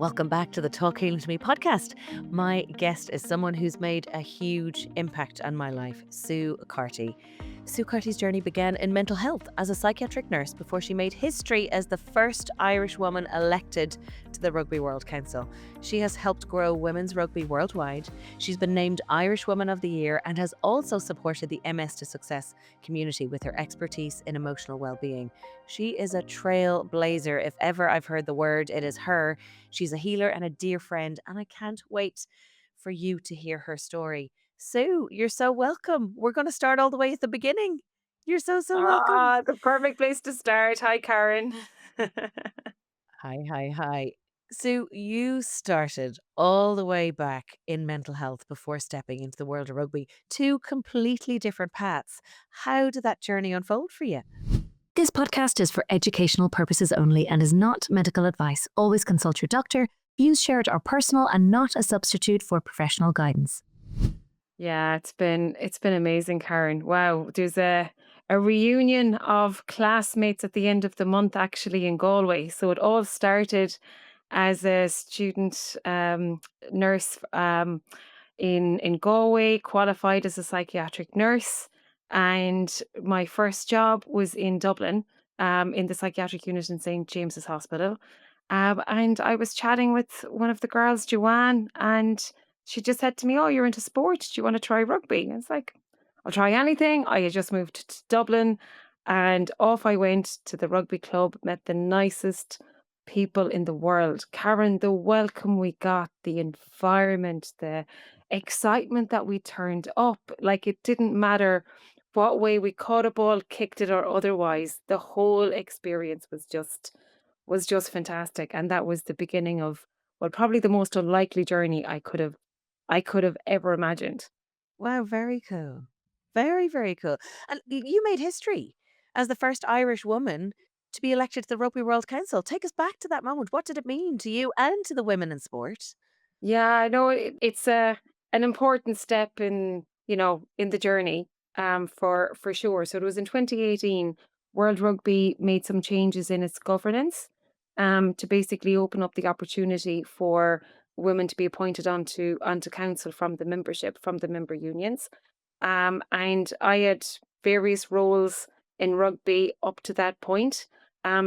Welcome back to the Talk Healing to Me podcast. My guest is someone who's made a huge impact on my life, Sue Carty. Sue Carty's journey began in mental health as a psychiatric nurse before she made history as the first Irish woman elected to the Rugby World Council. She has helped grow women's rugby worldwide. She's been named Irish Woman of the Year and has also supported the MS to Success community with her expertise in emotional well-being. She is a trailblazer. If ever I've heard the word, it is her. She's a healer and a dear friend, and I can't wait for you to hear her story. Sue, you're so welcome. We're going to start all the way at the beginning. You're so welcome. The perfect place to start. Hi, Karen. Hi. Sue, you started all the way back in mental health before stepping into the world of rugby. Two completely different paths. How did that journey unfold for you? This podcast is for educational purposes only and is not medical advice. Always consult your doctor. Views shared are personal and not a substitute for professional guidance. Yeah, it's been amazing, Karen. Wow, there's a reunion of classmates at the end of the month actually in Galway. So it all started as a student nurse in Galway, qualified as a psychiatric nurse, and my first job was in Dublin, in the psychiatric unit in St James's Hospital. And I was chatting with one of the girls, Joanne, and she just said to me, "Oh, you're into sport. Do you want to try rugby?" And it's like, "I'll try anything." I had just moved to Dublin, and off I went to the rugby club, met the nicest people in the world. Karen, the welcome we got, the environment, the excitement that we turned up, like it didn't matter what way we caught a ball, kicked it or otherwise. The whole experience was just fantastic. And that was the beginning of, well, probably the most unlikely journey I could have ever imagined. Wow, very cool. Very cool. And you made history as the first Irish woman to be elected to the Rugby World Council. Take us back to that moment. What did it mean to you and to the women in sport? Yeah, I know it's an important step in the journey, for sure. So it was in 2018, World Rugby made some changes in its governance, to basically open up the opportunity for women to be appointed onto council from the membership, from the member unions. And I had various roles in rugby up to that point.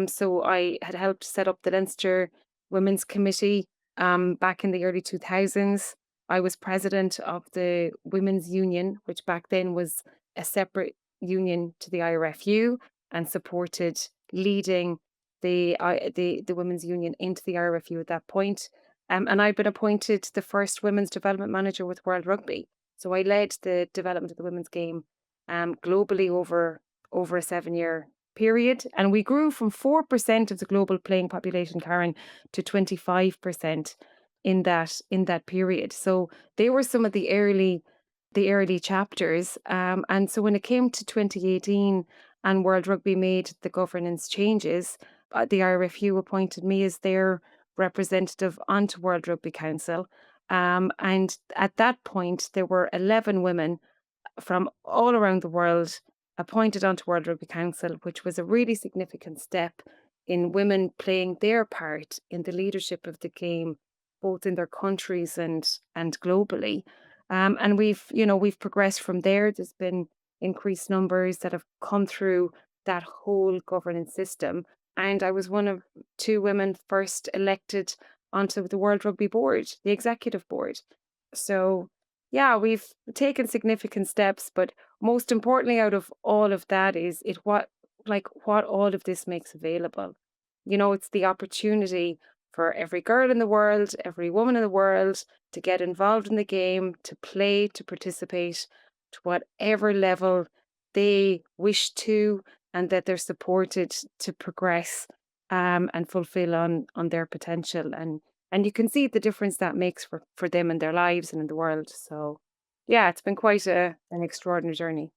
So I had helped set up the Leinster Women's Committee back in the early 2000s. I was president of the Women's Union, which back then was a separate union to the IRFU, and supported leading the Women's Union into the IRFU at that point. And I'd been appointed the first women's development manager with World Rugby. So I led the development of the women's game globally over a 7 year period. And we grew from 4% of the global playing population, Karen, to 25% in that period. So they were some of the early chapters. And so when it came to 2018 and World Rugby made the governance changes, the IRFU appointed me as their representative onto World Rugby Council. And at that point, there were 11 women from all around the world appointed onto World Rugby Council, which was a really significant step in women playing their part in the leadership of the game, both in their countries and globally. And we've progressed from there. There's been increased numbers that have come through that whole governance system. And I was one of two women first elected onto the World Rugby Board, the executive board. So yeah, we've taken significant steps, but most importantly out of all of that is what all of this makes available. It's the opportunity for every girl in the world, every woman in the world to get involved in the game, to play, to participate to whatever level they wish to, and that they're supported to progress and fulfill on their potential. And you can see the difference that makes for them in their lives and in the world. So yeah, it's been quite an extraordinary journey.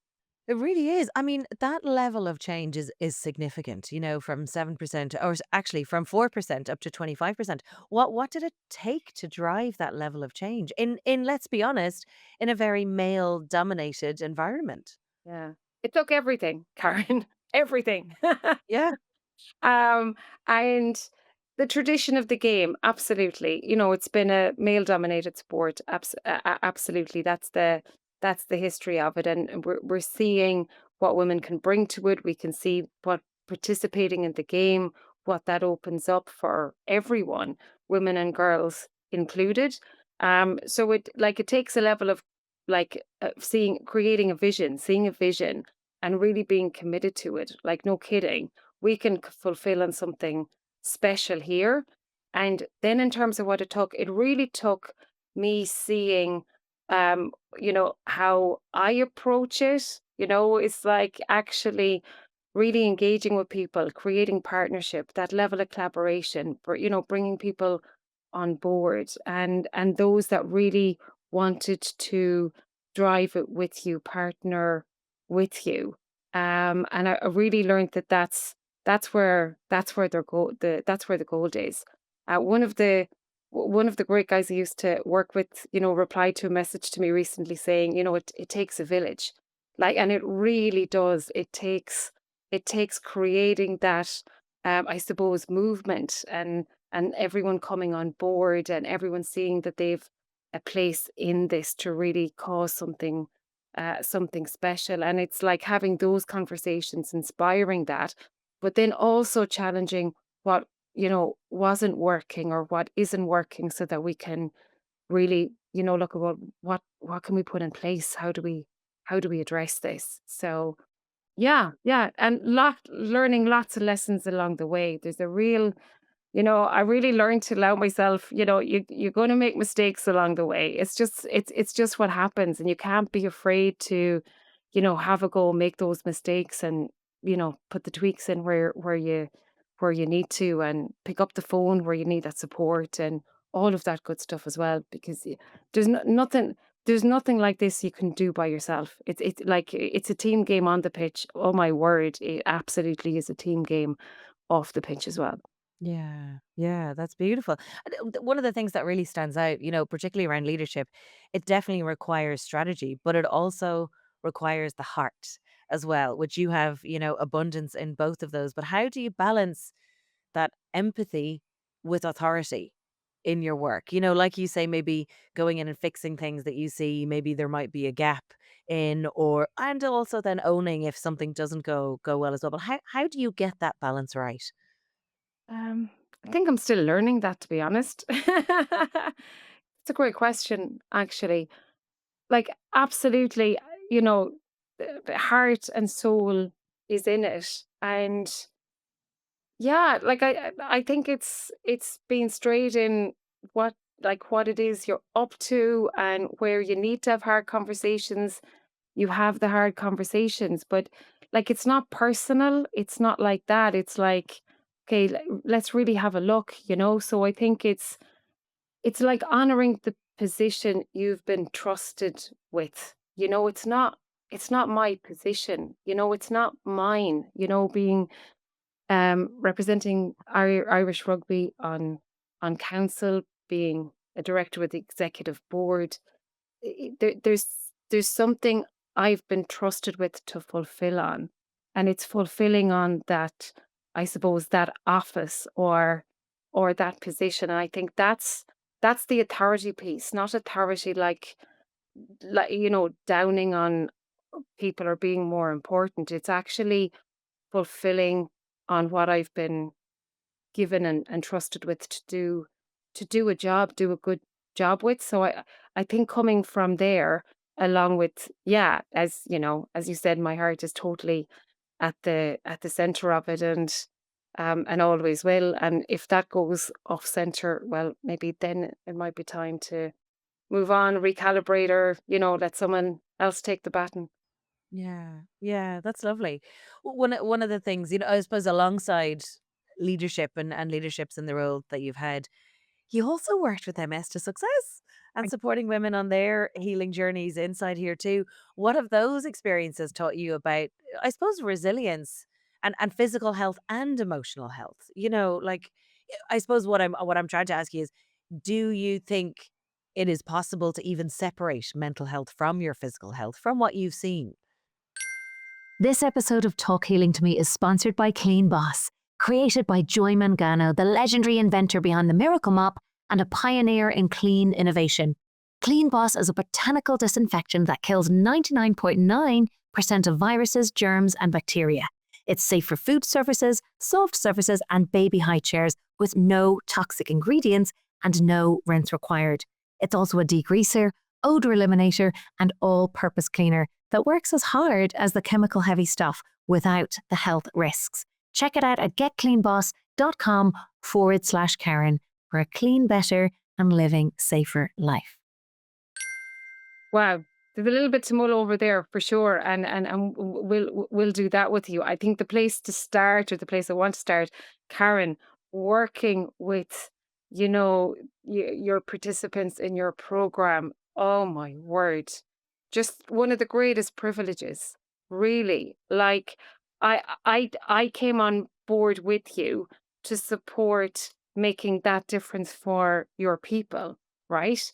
It really is. I mean, that level of change is significant, from 7% or actually from 4% up to 25%. What did it take to drive that level of change in let's be honest, in a very male dominated environment? Yeah. It took everything, Karen. Everything. Yeah. Um, and the tradition of the game, absolutely. It's been a male-dominated sport. Absolutely, that's the history of it, and we're seeing what women can bring to it. We can see what participating in the game, what that opens up for everyone, women and girls included. So it takes a level of creating a vision, seeing a vision, and really being committed to it. Like no kidding, we can fulfill on something special here. And then in terms of what it really took me seeing, how I approach it. It's like actually really engaging with people, creating partnership, that level of collaboration, bringing people on board, and those that really wanted to drive it with you, partner with you. And I really learned that that's where that's where the gold is. One of the great guys I used to work with, replied to a message to me recently saying, it takes a village. And it really does. It takes creating that, I suppose, movement, and everyone coming on board, and everyone seeing that they've a place in this to really cause something special. And it's like having those conversations, inspiring that, but then also challenging what wasn't working or what isn't working, so that we can really look at what can we put in place. How do we address this? So yeah, yeah, and learning lots of lessons along the way. There's a real I really learned to allow myself, you're going to make mistakes along the way. It's just what happens, and you can't be afraid to, have a go, make those mistakes, and put the tweaks in where you need to, and pick up the phone where you need that support, and all of that good stuff as well. Because there's nothing like this you can do by yourself. It's like it's a team game on the pitch. Oh my word, it absolutely is a team game off the pitch as well. Yeah, yeah, that's beautiful. And, one of the things that really stands out, particularly around leadership, it definitely requires strategy, but it also requires the heart as well, which you have, abundance in both of those. But how do you balance that empathy with authority in your work? Like you say, maybe going in and fixing things that you see, maybe there might be a gap in, or and also then owning if something doesn't go well as well. But how do you get that balance right? Um, I think I'm still learning that, to be honest. It's a great question, actually. Like, absolutely, the heart and soul is in it, and yeah, like I think it's being straight in what what it is you're up to, and where you need to have hard conversations. You have the hard conversations, but it's not personal. It's not like that. It's like, okay, let's really have a look. So I think it's like honoring the position you've been trusted with. It's not my position. It's not mine. Being representing Irish rugby on council, being a director with the executive board. There's something I've been trusted with to fulfill on, and it's fulfilling on that, I suppose, that office, or that position. And I think that's the authority piece, not authority like downing on people or being more important. It's actually fulfilling on what I've been given and trusted with to do a job, do a good job with. So I think coming from there, along with, yeah, as you said, my heart is totally at the center of it, and always will. And if that goes off center, well, maybe then it might be time to move on, recalibrate, or let someone else take the baton. Yeah, yeah, that's lovely. One of the things, I suppose alongside leadership and leaderships in the role that you've had, you also worked with MS to Success and supporting women on their healing journeys inside here too. What have those experiences taught you about, I suppose, resilience and physical health and emotional health? I suppose what I'm trying to ask you is, do you think it is possible to even separate mental health from your physical health from what you've seen? This episode of Talk Healing to Me is sponsored by Clean Boss. Created by Joy Mangano, the legendary inventor behind the Miracle Mop and a pioneer in clean innovation. Clean Boss is a botanical disinfectant that kills 99.9% of viruses, germs, and bacteria. It's safe for food surfaces, soft surfaces, and baby high chairs with no toxic ingredients and no rinse required. It's also a degreaser, odor eliminator, and all-purpose cleaner that works as hard as the chemical-heavy stuff without the health risks. Check it out at getcleanboss.com/Karen for a clean, better, and living safer life. Wow. There's a little bit to mull over there for sure, and we'll do that with you. I think the place to start, or the place I want to start, Karen, working with, your participants in your program. Oh my word, just one of the greatest privileges, really. Like, I came on board with you to support making that difference for your people, right?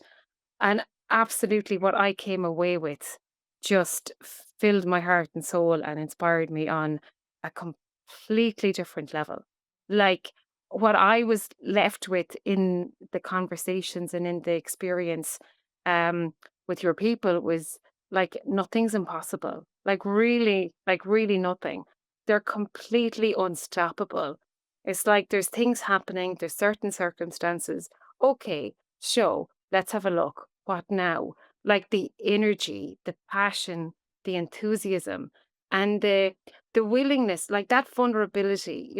And absolutely what I came away with just filled my heart and soul and inspired me on a completely different level. Like, what I was left with in the conversations and in the experience um with your people was like nothing's impossible. Like really nothing. They're completely unstoppable. It's like there's things happening, there's certain circumstances. Okay, show. Let's have a look. What now? Like the energy, the passion, the enthusiasm, and the willingness, like that vulnerability.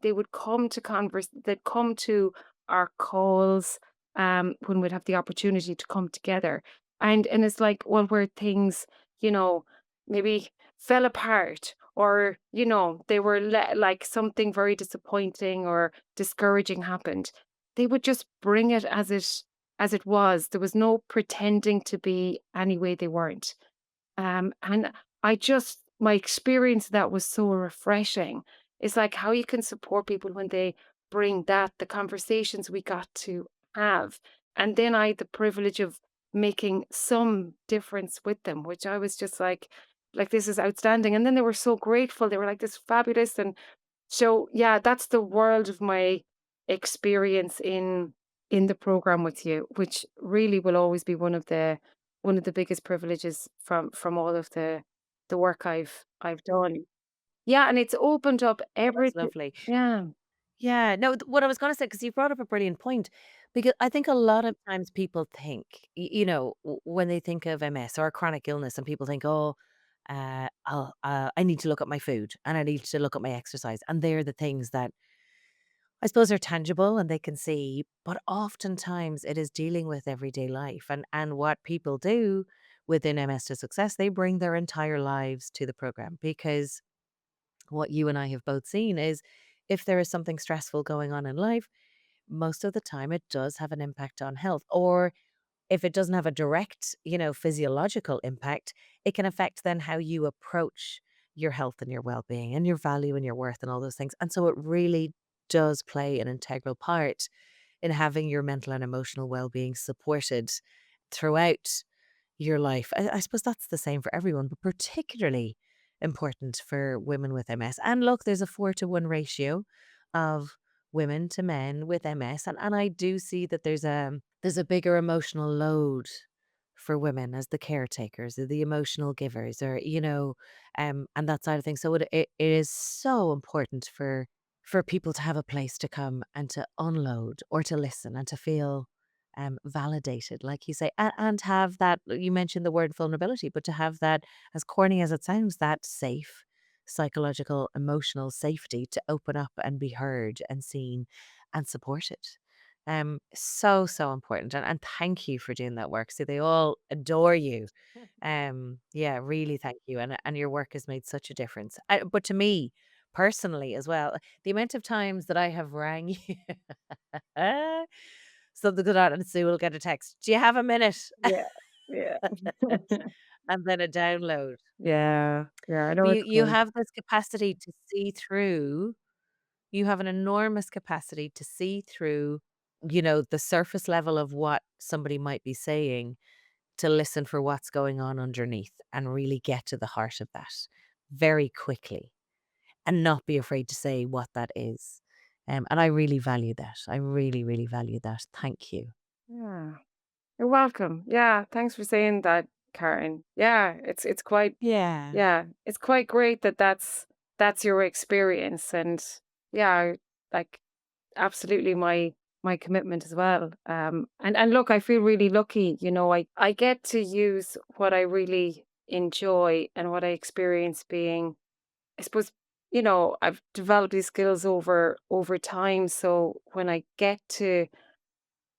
They would come to they'd come to our calls when we'd have the opportunity to come together. And it's like, well, where things, you know, maybe fell apart, or they were like something very disappointing or discouraging happened, they would just bring it as it was. There was no pretending to be any way they weren't. And my experience of that was so refreshing. It's like how you can support people when they bring that, the conversations we got to have. And then I had the privilege of making some difference with them, which I was just like, this is outstanding. And then they were so grateful. They were like, this is fabulous. And so, yeah, that's the world of my experience in the program with you, which really will always be one of the biggest privileges from all of the work I've done. Yeah, and it's opened up That's everything. lovely. Yeah. Yeah, no, what I was gonna say, because you brought up a brilliant point, because I think a lot of times people think, when they think of MS or a chronic illness, and people think, "Oh, I need to look at my food and I need to look at my exercise," and they're the things that I suppose are tangible and they can see, but oftentimes it is dealing with everyday life, and what people do within MS to Success, they bring their entire lives to the program, because what you and I have both seen is if there is something stressful going on in life, most of the time it does have an impact on health. Or if it doesn't have a direct, physiological impact, it can affect then how you approach your health and your well-being and your value and your worth and all those things. And so it really does play an integral part in having your mental and emotional well-being supported throughout your life. I suppose that's the same for everyone, but particularly important for women with MS. And look, there's a 4-to-1 ratio of women to men with MS. And I do see that there's a bigger emotional load for women as the caretakers or the emotional givers, or and that side of things. So it is so important for people to have a place to come and to unload or to listen and to feel validated, like you say, and have that. You mentioned the word vulnerability, but to have that, as corny as it sounds, that safe psychological, emotional safety to open up and be heard and seen and supported. So, so important. And thank you for doing that work. So they all adore you. Yeah, really thank you. And your work has made such a difference. But to me personally as well, the amount of times that I have rang you, something good on, and Sue will get a text. Do you have a minute? Yeah. Yeah. And then a download. Yeah. Yeah. I know But it's you good. have this capacity to see through. You have an enormous capacity to see through, the surface level of what somebody might be saying, to listen for what's going on underneath and really get to the heart of that very quickly. and not be afraid to say what that is. And I really value that. I really, really value that. Thank you. Yeah. You're welcome. Yeah, thanks for saying that, Karen. Yeah, it's quite Yeah. yeah, it's quite great that that's your experience, and yeah, like absolutely my commitment as well. And look, I feel really lucky. I get to use what I really enjoy and what I experience being. I suppose I've developed these skills over time. So when I get to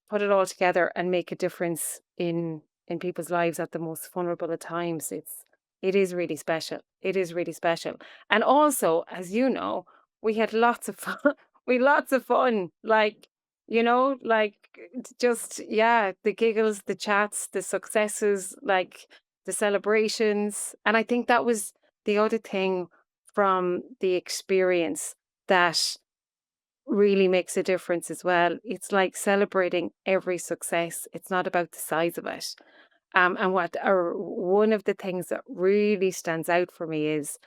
put it all together and make a difference in people's lives at the most vulnerable of times, it is really special. It is really special. And also, as you know, we had lots of fun. We lots of fun. Just yeah, the giggles, the chats, the successes, like the celebrations. And I think that was the other thing from the experience that really makes a difference as well. It's like celebrating every success. It's not about the size of it. And one of the things that really stands out for me is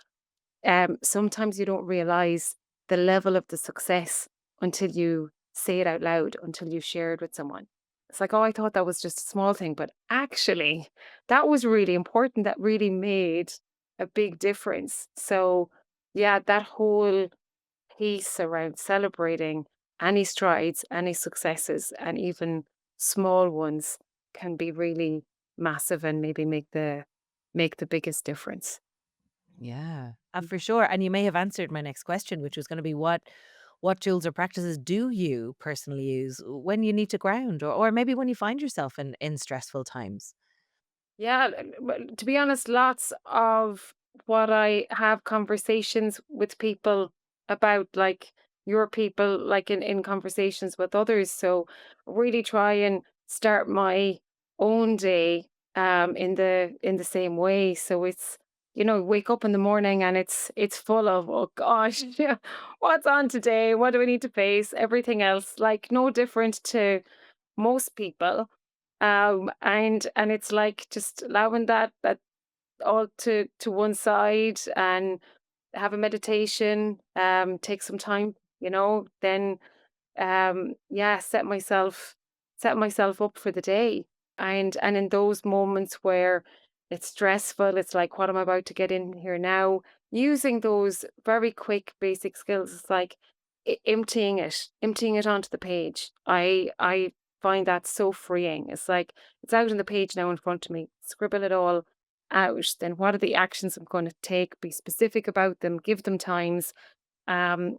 sometimes you don't realize the level of the success until you say it out loud, until you share it with someone. It's like, oh, I thought that was just a small thing, but actually, that was really important. That really made a big difference. So, yeah, that whole piece around celebrating any strides, any successes, and even small ones can be really massive and maybe make the biggest difference. Yeah, for sure. And you may have answered my next question, which was going to be what tools or practices do you personally use when you need to ground, or maybe when you find yourself in stressful times? Yeah, to be honest, lots of what I have conversations with people about, like your people, like in conversations with others. So really try and start my own day in the same way. So it's wake up in the morning and it's full of, oh gosh, yeah, what's on today? What do we need to face? Everything else, like no different to most people. And it's like just allowing that all to one side and have a meditation, take some time, then yeah, set myself up for the day. And in those moments where it's stressful, it's like, what am I about to get in here now? Using those very quick basic skills, it's like emptying it onto the page. I find that so freeing. It's like it's out on the page now in front of me. Scribble it all out. Then what are the actions I'm going to take? Be specific about them, give them times, and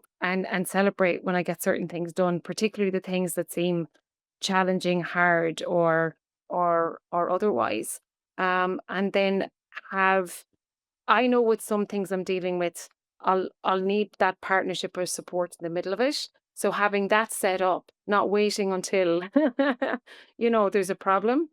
celebrate when I get certain things done, particularly the things that seem challenging, hard, or otherwise. And then have I know with some things I'm dealing with, I'll need that partnership or support in the middle of it. So having that set up, not waiting until there's a problem,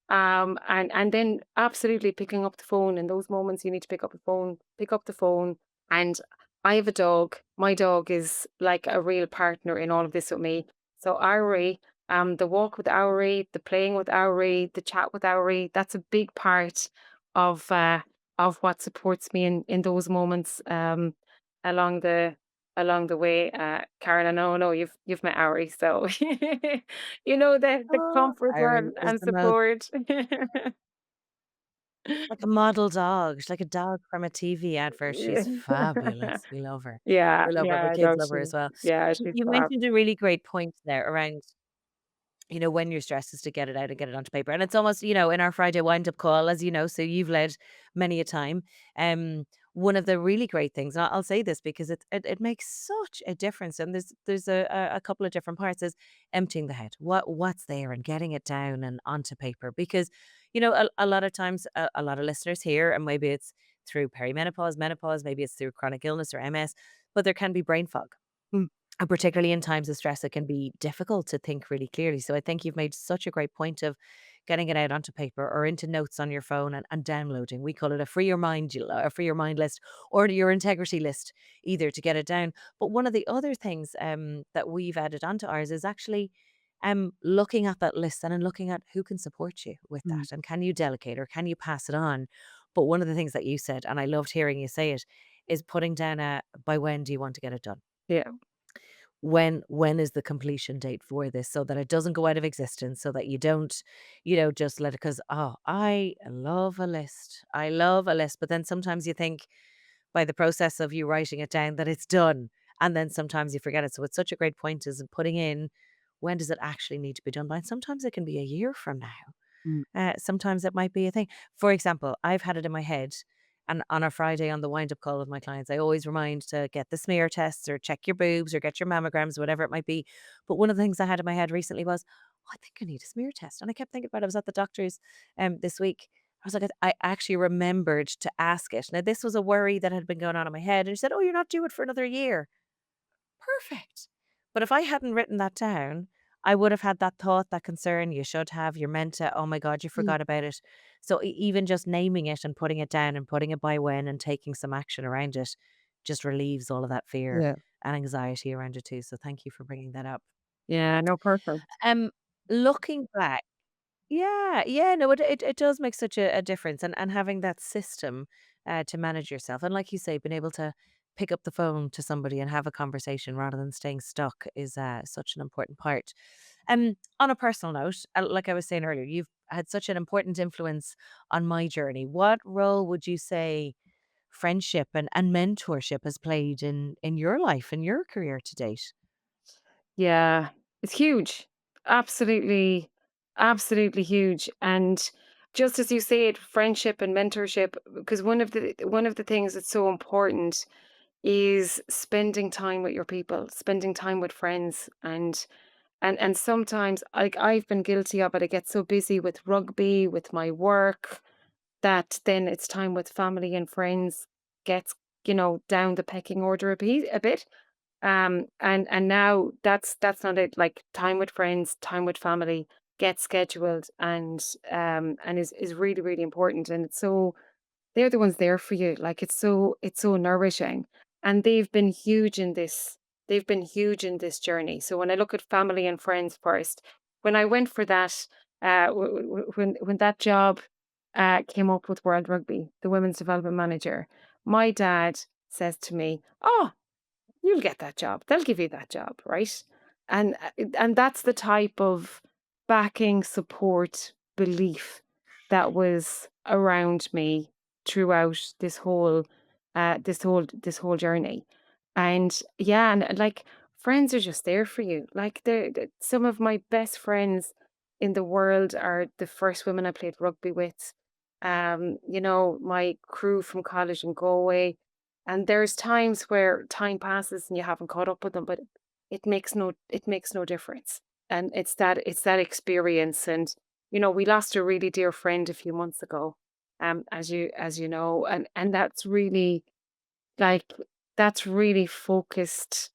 and then absolutely picking up the phone in those moments you need to pick up the phone. And I have a dog. My dog is like a real partner in all of this with me. So Ari, the walk with Ari, the playing with Ari, the chat with Ari, that's a big part of uh of what supports me in those moments along the along the way. Karen, I know you've met Ari, so the Oh, comfort Irie is and the most support. like a model dog. She's like a dog from a TV advert. Yeah. She's fabulous. We love her. Yeah, We love her. yeah, Our I kids know love her as well. she's You fab. mentioned a really great point there around when you're stressed is to get it out and get it onto paper. And it's almost, in our Friday wind up call, as you know, so you've led many a time. Um, One of the really great things, and I'll say this because it makes such a difference. And there's a couple of different parts is emptying the head. What's there and getting it down and onto paper. Because, a lot of times a lot of listeners here, and maybe it's through perimenopause, menopause, maybe it's through chronic illness or MS, but there can be brain fog. And particularly in times of stress, it can be difficult to think really clearly. So I think you've made such a great point of getting it out onto paper or into notes on your phone and downloading. We call it a free your mind, a free your mind list or your integrity list, either to get it down. But one of the other things that we've added onto ours is actually looking at that list and then looking at who can support you with Mm, that and can you delegate or can you pass it on. But one of the things that you said, and I loved hearing you say it, is putting down a by when do you want to get it done? Yeah. When is the completion date for this, so that it doesn't go out of existence, so that you don't, just let it, because I love a list. I love a list, but then sometimes you think by the process of you writing it down that it's done, and then sometimes you forget it. So it's such a great point is in putting in when does it actually need to be done by. And sometimes it can be a year from now. Mm. Sometimes it might be a thing. For example, I've had it in my head, and on a Friday on the wind up call with my clients, I always remind to get the smear tests or check your boobs or get your mammograms, whatever it might be. But one of the things I had in my head recently was, oh, I think I need a smear test. And I kept thinking about it. I was at the doctor's this week. I was like, I actually remembered to ask it. Now, this was a worry that had been going on in my head. And she said, oh, you're not due it for another year. Perfect. But if I hadn't written that down, I would have had that thought, that concern. You should have. You're meant to. Oh my God, you Mm. forgot about it. So even just naming it and putting it down and putting it by when and taking some action around it just relieves all of that fear Yeah. and anxiety around it too. So thank you for bringing that up. Yeah. No, perfect. Um, looking back, yeah, yeah, no, it does make such a difference, and having that system to manage yourself, and like you say, being able to pick up the phone to somebody and have a conversation rather than staying stuck is such an important part. On a personal note, like I was saying earlier, you've had such an important influence on my journey. What role would you say friendship and mentorship has played in your life and your career to date? Yeah. It's huge. Absolutely, absolutely huge. And just as you said, friendship and mentorship, because one of the things that's so important is spending time with your people, spending time with friends, and sometimes, like, I've been guilty of it. I get so busy with rugby, with my work, that then it's time with family and friends gets, down the pecking order a bit. And now that's not it. Like, time with friends, time with family gets scheduled, and is really, really important. And it's so, they're the ones there for you. Like, it's so nourishing. And they've been huge in this journey. So when I look at family and friends first, when I went for that, when that job came up with World Rugby, the women's development manager, my dad says to me, "Oh, you'll get that job. They'll give you that job, right?" And that's the type of backing, support, belief that was around me throughout this whole journey. And yeah, and like, friends are just there for you. Like, some of my best friends in the world are the first women I played rugby with. My crew from college in Galway, and there's times where time passes and you haven't caught up with them, but it makes no difference. And it's that experience. And we lost a really dear friend a few months ago, as you know, and like that's really focused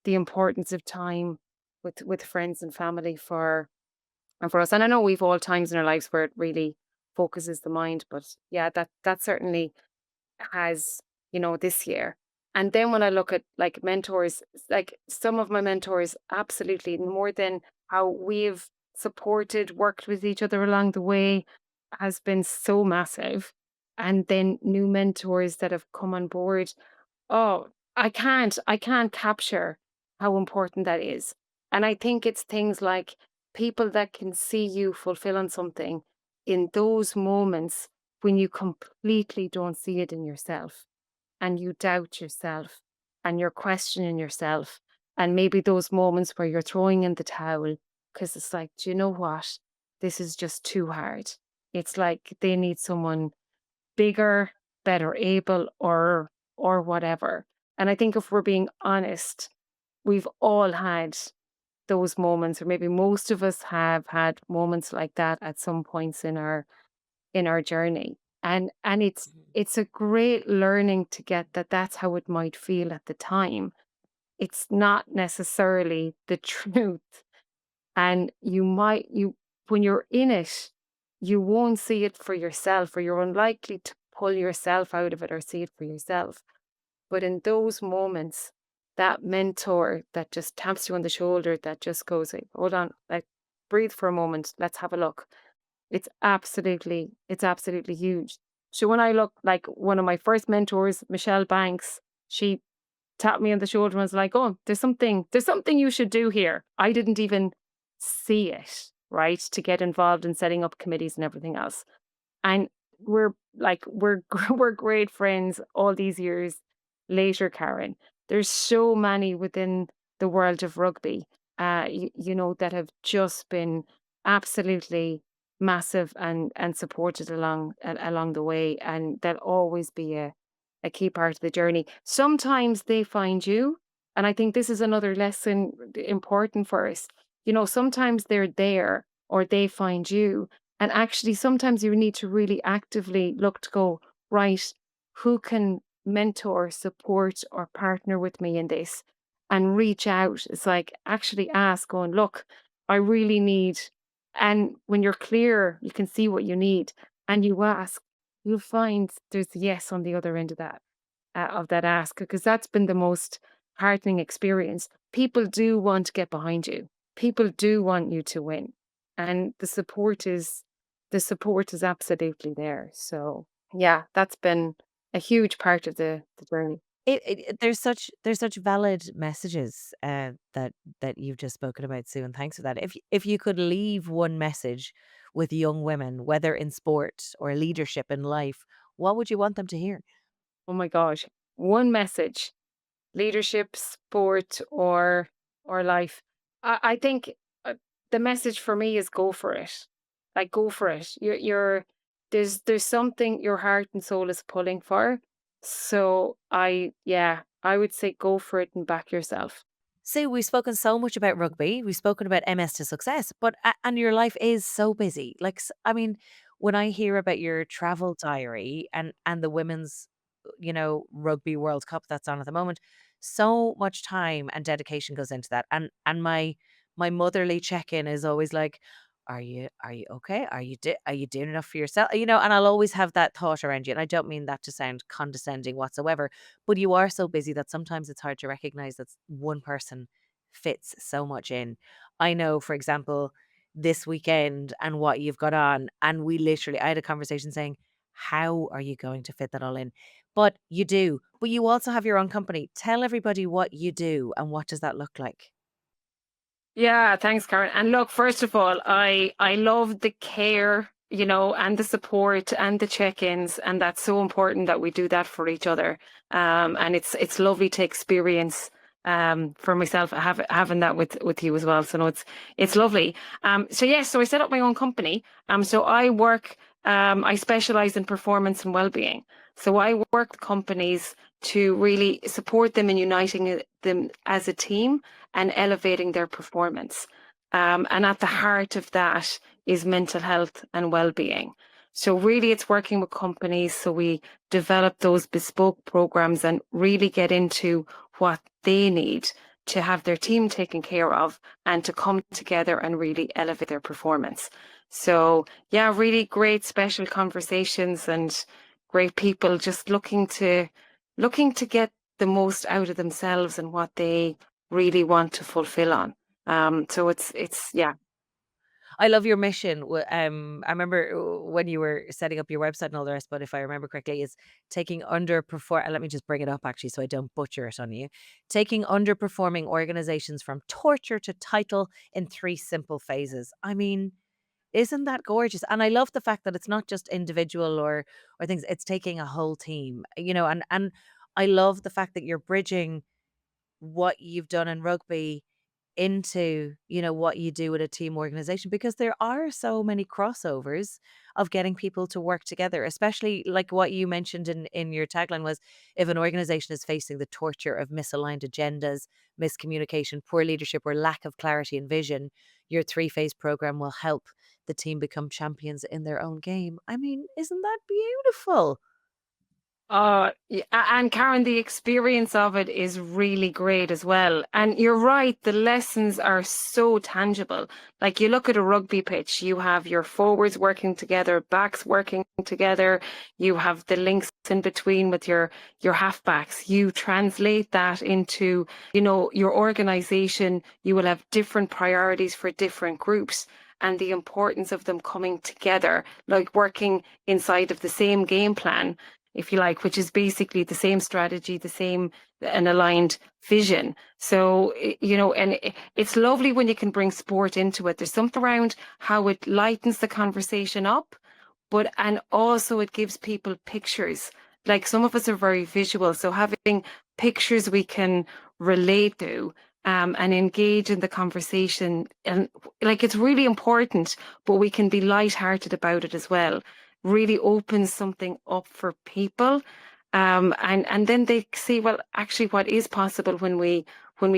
the importance of time with friends and family for us. And I know we've all times in our lives where it really focuses the mind, but yeah, that certainly has, this year. And then when I look at, like, mentors, like, some of my mentors, absolutely, more than how we've supported, worked with each other along the way, has been so massive. And then new mentors that have come on board. Oh, I can't capture how important that is. And I think it's things like people that can see you fulfilling something in those moments when you completely don't see it in yourself, and you doubt yourself, and you're questioning yourself, and maybe those moments where you're throwing in the towel because it's like, do you know what? This is just too hard. It's like they need someone bigger, better able, or whatever. And I think if we're being honest, we've all had those moments, or maybe most of us have had moments like that at some points in our journey. And it's a great learning to get that that's how it might feel at the time. It's not necessarily the truth. And you when you're in it, you won't see it for yourself, or you're unlikely to pull yourself out of it or see it for yourself. But in those moments, that mentor that just taps you on the shoulder, that just goes, "Hey, hold on, like, breathe for a moment, let's have a look." It's absolutely huge. So when I look, like one of my first mentors, Michelle Banks, she tapped me on the shoulder and was like, "Oh, there's something you should do here." I didn't even see it, right? To get involved in setting up committees and everything else. And we're we're great friends all these years later, Karen. There's so many within the world of rugby, that have just been absolutely massive and supported along the way, and they'll always be a key part of the journey. Sometimes they find you, and I think this is another lesson important for us. Sometimes they're there or they find you, and actually, sometimes you need to really actively look to go, right, who can mentor, support, or partner with me in this? And reach out. It's like actually ask, going, look, I really need. And when you're clear, you can see what you need, and you ask, you'll find there's yes on the other end of that ask, because that's been the most heartening experience. People do want to get behind you. People do want you to win, and the support is absolutely there. So yeah, that's been a huge part of the journey. There's such valid messages that you've just spoken about, Sue, and thanks for that. If you could leave one message with young women, whether in sport or leadership in life, what would you want them to hear? Oh my gosh, one message: leadership, sport, or life. I think the message for me is go for it. Like go for it. There's something your heart and soul is pulling for. So I would say go for it and back yourself. Sue, we've spoken so much about rugby. We've spoken about MS to success, but and your life is so busy. Like, I mean, when I hear about your travel diary and the women's, Rugby World Cup that's on at the moment, so much time and dedication goes into that. And my motherly check in is always like, are you okay? Are you doing enough for yourself? And I'll always have that thought around you. And I don't mean that to sound condescending whatsoever, but you are so busy that sometimes it's hard to recognize that one person fits so much in. I know, for example, this weekend and what you've got on, and I had a conversation saying, how are you going to fit that all in? But you do. But you also have your own company. Tell everybody what you do and what does that look like? Yeah, thanks, Karen. And look, first of all, I love the care, and the support and the check-ins, and that's so important that we do that for each other. And it's lovely to experience for myself having that with you as well. So no, it's lovely. So yes, so I set up my own company. So I specialize in performance and well-being. So I work with companies to really support them in uniting them as a team and elevating their performance. And at the heart of that is mental health and well-being. So really it's working with companies so we develop those bespoke programs and really get into what they need to have their team taken care of and to come together and really elevate their performance. So yeah, really great special conversations and great people just looking to get the most out of themselves and what they really want to fulfill on. So it's yeah. I love your mission. I remember when you were setting up your website and all the rest, but if I remember correctly, is taking underperform. Let me just bring it up actually, so I don't butcher it on you. Taking underperforming organizations from torture to title in 3 simple phases. I mean, isn't that gorgeous? And I love the fact that it's not just individual or things. It's taking a whole team. And I love the fact that you're bridging what you've done in rugby into, what you do with a team organization, because there are so many crossovers of getting people to work together, especially like what you mentioned in your tagline was, if an organization is facing the torture of misaligned agendas, miscommunication, poor leadership, or lack of clarity and vision, your 3 phase program will help the team become champions in their own game. I mean, isn't that beautiful? And Karen, the experience of it is really great as well. And you're right, the lessons are so tangible. Like you look at a rugby pitch, you have your forwards working together, backs working together, you have the links in between with your halfbacks. You translate that into, your organization, you will have different priorities for different groups. and the importance of them coming together, like working inside of the same game plan, if you like, which is basically the same strategy, the same an aligned vision. So, and it's lovely when you can bring sport into it. There's something around how it lightens the conversation up, and also it gives people pictures. Like some of us are very visual, so having pictures we can relate to, and engage in the conversation, and like it's really important, but we can be lighthearted about it as well. Really opens something up for people, and then they see, well, actually, what is possible when we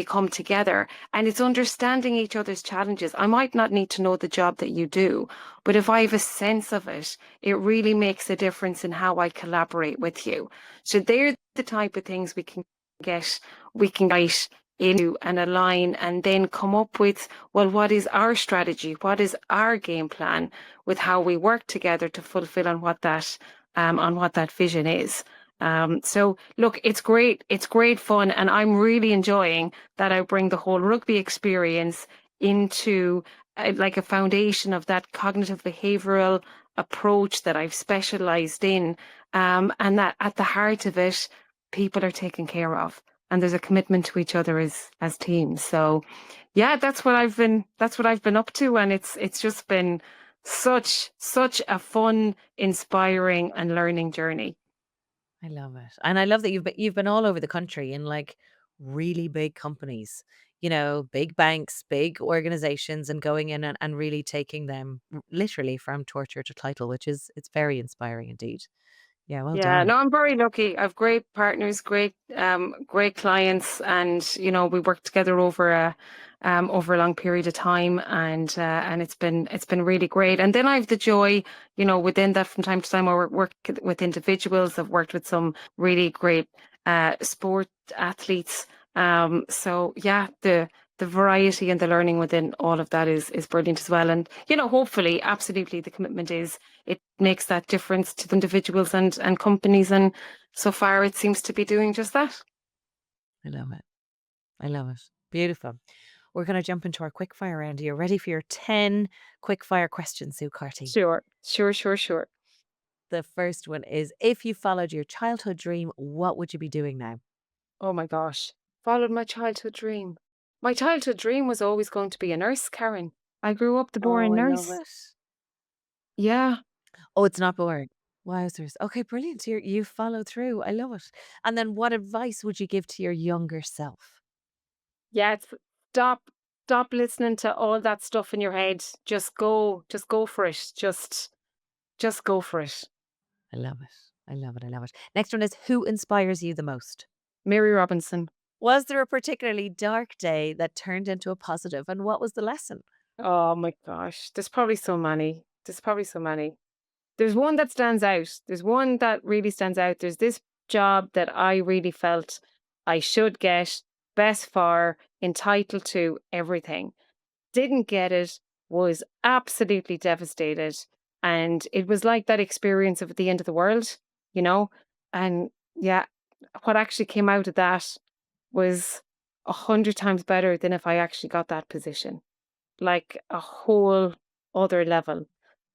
come together, and it's understanding each other's challenges. I might not need to know the job that you do, but if I have a sense of it, it really makes a difference in how I collaborate with you. So they're the type of things we can write into and align, and then come up with, well, what is our strategy? What is our game plan with how we work together to fulfill on what that vision is. So look, it's great. It's great fun. And I'm really enjoying that I bring the whole rugby experience into like a foundation of that cognitive behavioral approach that I've specialized in. And that at the heart of it, people are taken care of, and there's a commitment to each other as teams. So yeah, that's what I've been up to. And it's just been such a fun, inspiring and learning journey. I love it. And I love that you've been all over the country in like really big companies, big banks, big organizations, and going in and really taking them literally from torture to title, which is it's very inspiring indeed. Yeah, well Yeah, done. no, I'm very lucky. I've great partners, great clients, and we work together over a long period of time, and it's been really great. And then I've the joy, within that, from time to time, I work with individuals. I've worked with some really great sport athletes. So yeah, the variety and the learning within all of that is brilliant as well. And hopefully, absolutely, the commitment is it makes that difference to the individuals and companies. And so far, it seems to be doing just that. I love it. I love it. Beautiful. We're going to jump into our quick fire round. Are you ready for your 10 quick fire questions, Sue Carty? Sure, sure, sure, sure. The first one is, if you followed your childhood dream, what would you be doing now? Oh my gosh. Followed my childhood dream. My childhood dream was always going to be a nurse, Karen. I grew up the Oh, boring I love nurse. it. Yeah. Oh, it's not boring. Wowzers. Okay, brilliant. You follow through. I love it. And then what advice would you give to your younger self? Yeah, stop stop listening to all that stuff in your head. Just go for it. Just go for it. I love it. I love it. I love it. Next one is, who inspires you the most? Mary Robinson. Was there a particularly dark day that turned into a positive, and what was the lesson? Oh my gosh. There's probably so many. There's probably so many. There's one that stands out. There's one that really stands out. There's this job that I really felt I should get, best for, entitled to, everything. Didn't get it, was absolutely devastated. And it was like that experience of the end of the world, you know? And yeah, what actually came out of that was 100 times better than if I actually got that position. Like a whole other level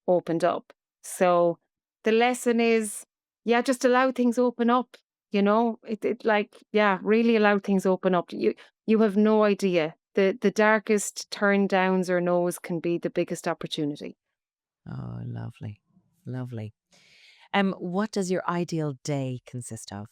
opened up. So the lesson is, yeah, just allow things open up. It like, yeah, really allow things open up. You have no idea. The darkest turn downs or no's can be the biggest opportunity. Oh, lovely. Lovely. What does your ideal day consist of?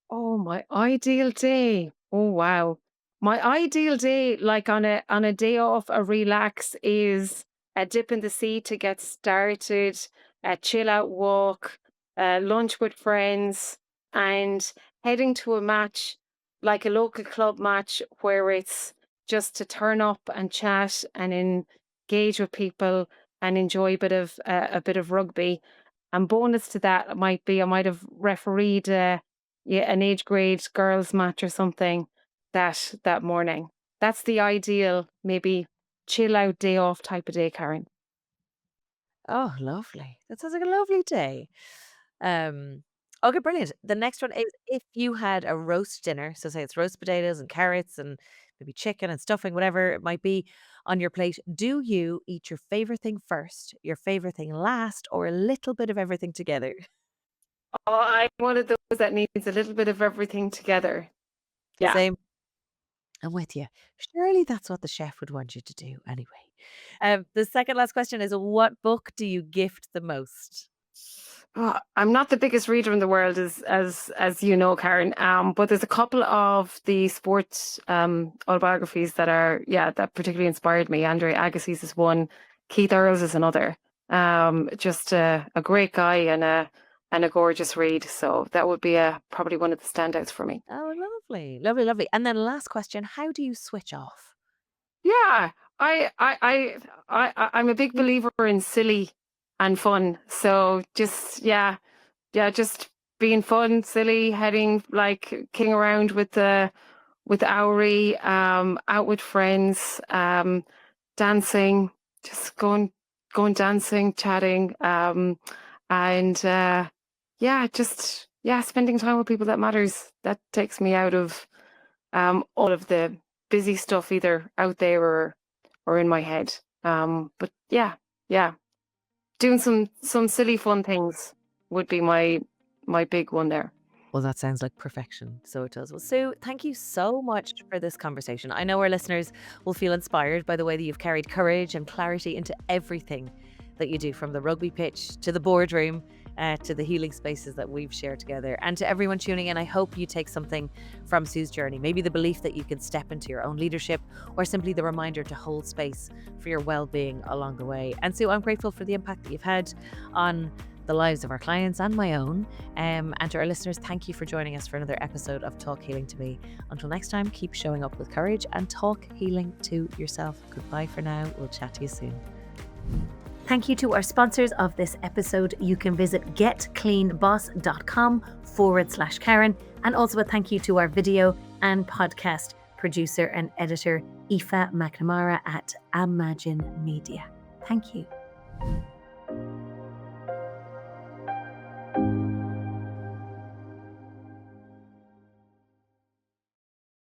Oh, my ideal day. Oh wow. My ideal day, like on a day off, a relax, is a dip in the sea to get started, a chill out walk, lunch with friends, and heading to a match, like a local club match where it's just to turn up and chat and engage with people and enjoy a bit of rugby. And bonus to that might be I might have refereed yeah, an age grade girls match or something that morning. That's the ideal, maybe chill out day off type of day, Karen. Oh, lovely. That sounds like a lovely day. Um, okay, brilliant. The next one is, if you had a roast dinner, so say it's roast potatoes and carrots and maybe chicken and stuffing, whatever it might be on your plate. Do you eat your favorite thing first, your favorite thing last, or a little bit of everything together? Oh, I'm one of those that needs a little bit of everything together. Yeah. Same. I'm with you. Surely that's what the chef would want you to do anyway. The second last question is, what book do you gift the most? Oh, I'm not the biggest reader in the world, as you know, Karen. But there's a couple of the sports autobiographies that are, that particularly inspired me. Andre Agassiz is one, Keith Earls is another. Just a great guy and a gorgeous read. So that would be probably one of the standouts for me. Oh, lovely, lovely, lovely. And then last question, how do you switch off? Yeah, I'm a big believer in silly and fun. So just just being fun, silly, heading like king around with Owry, out with friends, dancing, just going dancing, chatting, and spending time with people that matters. That takes me out of all of the busy stuff either out there or in my head. But yeah, doing some silly fun things would be my big one there. Well, that sounds like perfection. So it does. Well, Sue, thank you so much for this conversation. I know our listeners will feel inspired by the way that you've carried courage and clarity into everything that you do, from the rugby pitch to the boardroom, to the healing spaces that we've shared together. And to everyone tuning in, I hope you take something from Sue's journey. Maybe the belief that you can step into your own leadership, or simply the reminder to hold space for your well-being along the way. And Sue, I'm grateful for the impact that you've had on the lives of our clients and my own. And to our listeners, thank you for joining us for another episode of Talk Healing to Me. Until next time, keep showing up with courage and talk healing to yourself. Goodbye for now. We'll chat to you soon. Thank you to our sponsors of this episode. You can visit getcleanboss.com/Karen. And also a thank you to our video and podcast producer and editor, Aoife McNamara at Imagine Media. Thank you.